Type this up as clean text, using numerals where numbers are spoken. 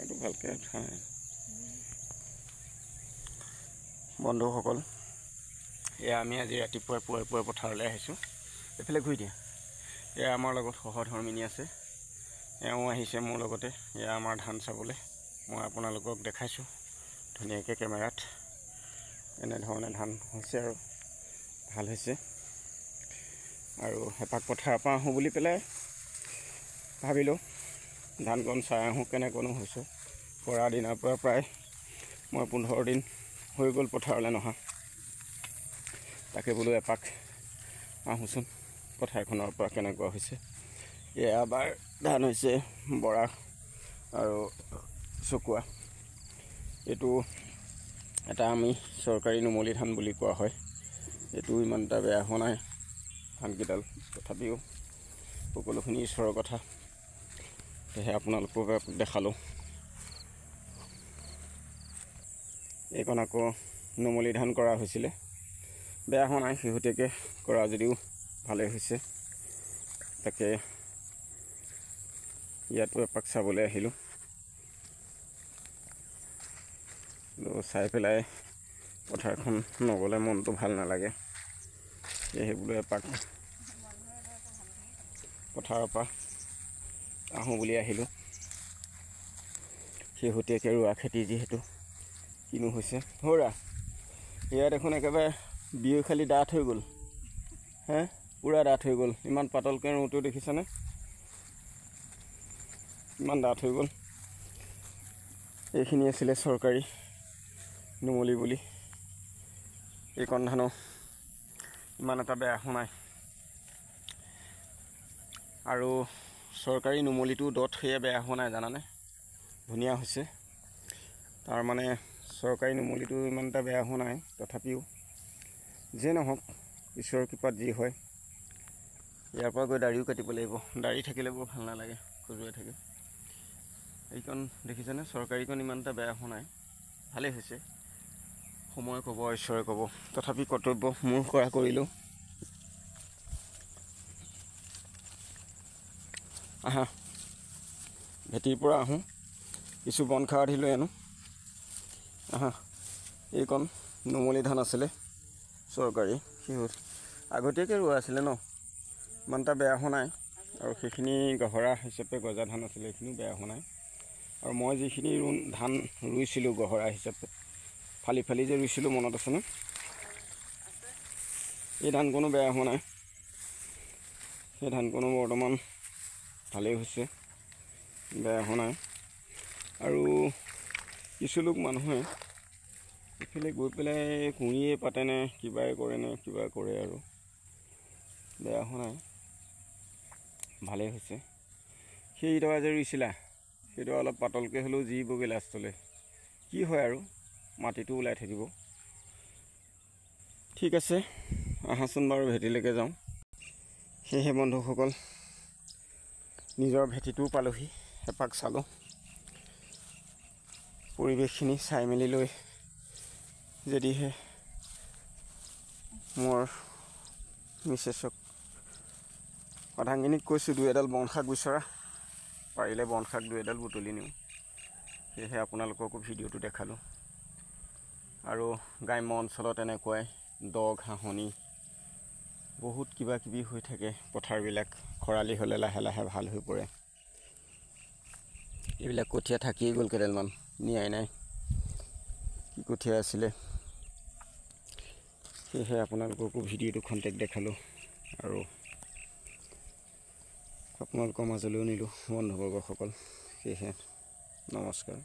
এইটো ভালকৈ উঠাই বন্ধুসকল, এয়া আমি আজি ৰাতিপুৱাই পুৱাই পথাৰলৈ আহিছোঁ। এইফালে ঘূৰি দিয়া। এয়া আমাৰ লগত সহধৰ্মিনী আছে, এওঁ আহিছে মোৰ লগতে। এয়া আমাৰ ধান চাবলৈ মই আপোনালোকক দেখাইছোঁ ধুনীয়াকৈ কেমেৰাত। এনেধৰণে ধান হৈছে আৰু ভাল হৈছে। আৰু এপাক পথাৰৰ পৰা আহোঁ বুলি পেলাই ভাবিলোঁ, ধানকণ চাই আহোঁ কেনেকৈনো হৈছে। পৰা দিনাৰ পৰা প্ৰায় মই 15 দিন হৈ গ'ল পথাৰলৈ নহা। তাকে বোলো এপাক আহোঁচোন পথাৰখনৰ পৰা কেনেকুৱা হৈছে। এবাৰ ধান হৈছে বৰা আৰু চকুৱা। এইটো এটা আমি চৰকাৰী নুমলী ধান বুলি কোৱা হয়। এইটো ইমান এটা বেয়া হোৱা নাই ধানকেইডাল, তথাপিও সকলোখিনি ঈশ্বৰৰ কথা। সেয়েহে আপোনালোকক দেখালোঁ। এইকণ আকৌ নুমলী ধান কৰা হৈছিলে, বেয়া হোৱা নাই, শেহতীয়াকৈ কৰা যদিও ভালেই হৈছে। তাকে ইয়াতো এপাক চাবলৈ আহিলোঁ। চাই পেলাই পথাৰখন নগ'লে মনটো ভাল নালাগে। সেয়েহে বোলো এপাক পথাৰৰ পৰা আহোঁ বুলি আহিলোঁ। শেহতীয়াকৈ ৰোৱা খেতি যিহেতু কিনো হৈছে। হৌৰা এয়া দেখোন একেবাৰে বিয়ৈ খালি ডাঠ হৈ গ'ল। পূৰা ডাঠ হৈ গ'ল। ইমান পাতলকৈ ৰোওঁতেও দেখিছেনে ইমান ডাঠ হৈ গ'ল। এইখিনি আছিলে চৰকাৰী নুমলী বুলি। এইকণ ধানো ইমান এটা বেয়া হোৱা নাই। আৰু চৰকাৰী নুমলীটো দত সেয়া বেয়া হোৱা নাই জানানে, ধুনীয়া হৈছে। তাৰমানে চৰকাৰী নুমলীটো ইমান এটা বেয়া হোৱা নাই। তথাপিও যিয়ে নহওক ঈশ্বৰৰ কৃপাত যি হয়। ইয়াৰ পৰা গৈ দাড়িও কাটিব লাগিব। দাড়ি থাকিলে বৰ ভাল নালাগে, খজুৱাই থাকে। এইকণ দেখিছেনে, চৰকাৰীকণ ইমান এটা বেয়া হোৱা নাই, ভালেই হৈছে। সময় ক'ব, ঈশ্বৰে ক'ব। তথাপি কৰ্তব্য মোৰ কৰা কৰিলোঁ। আহা ভেটিৰ পৰা আহোঁ, কিছু বন খাৰধি লৈ আনোঁ। আহা, এইকণ নুমলী ধান আছিলে চৰকাৰী, আগতীয়াকৈ ৰোৱা আছিলে ন, ইমান এটা বেয়া হোৱা নাই। আৰু সেইখিনি গহৰা হিচাপে গজা ধান আছিলে, সেইখিনিও বেয়া হোৱা নাই। আৰু মই যিখিনি ধান ৰুইছিলোঁ গহৰা হিচাপে ফালি ফালি যে ৰুইছিলোঁ, মনত আছেনে? এই ধানকণো বেয়া হোৱা নাই। সেই ধানকণো বৰ্তমান ভালেই হৈছে, বেয়া হোৱা নাই। আৰু কিছু লোক মানুহে এইফালে গৈ পেলাই কুঁহিয়ে পাতেনে কিবাই কৰেনে কিবা কৰে, আৰু বেয়া হোৱা নাই, ভালেই হৈছে। সেইডৰা যে ৰুইছিলা সেইডৰা অলপ পাতলকৈ হ'লেও যিবগৈ লাষ্টলৈ, কি হয় আৰু মাটিটো ওলাই থাকিব। ঠিক আছে, আহাচোন বাৰু ভেটিলৈকে যাওঁ। সেয়েহে বন্ধুসকল, নিজৰ ভেটিটোও পালোহি, এপাক চালোঁ। পৰিৱেশখিনি চাই মেলি লৈ যদিহে মোৰ মিছেছক কথাখিনিক কৈছোঁ, 2 এডাল বন শাক বিচৰা, পাৰিলে বন শাক 2 এডাল বুটলি নিওঁ। সেয়েহে আপোনালোককো ভিডিঅ'টো দেখালোঁ। আৰু গ্ৰাম্য অঞ্চলত এনেকুৱাই দ ঘাঁহনি বহুত কিবা কিবি হৈ থাকে। পথাৰবিলাক খৰালি হ'লে লাহে লাহে ভাল হৈ পৰে। এইবিলাক কঠীয়া থাকিয়ে গ'ল, কেইডালমান নিয়াই নাই, কি কঠীয়া আছিলে। সেয়েহে আপোনালোককো ভিডিঅ'টো খন্তেক দেখালোঁ আৰু আপোনালোকৰ মাজলৈও নিলোঁ বন্ধুবৰ্গসকল। সেয়েহে নমস্কাৰ।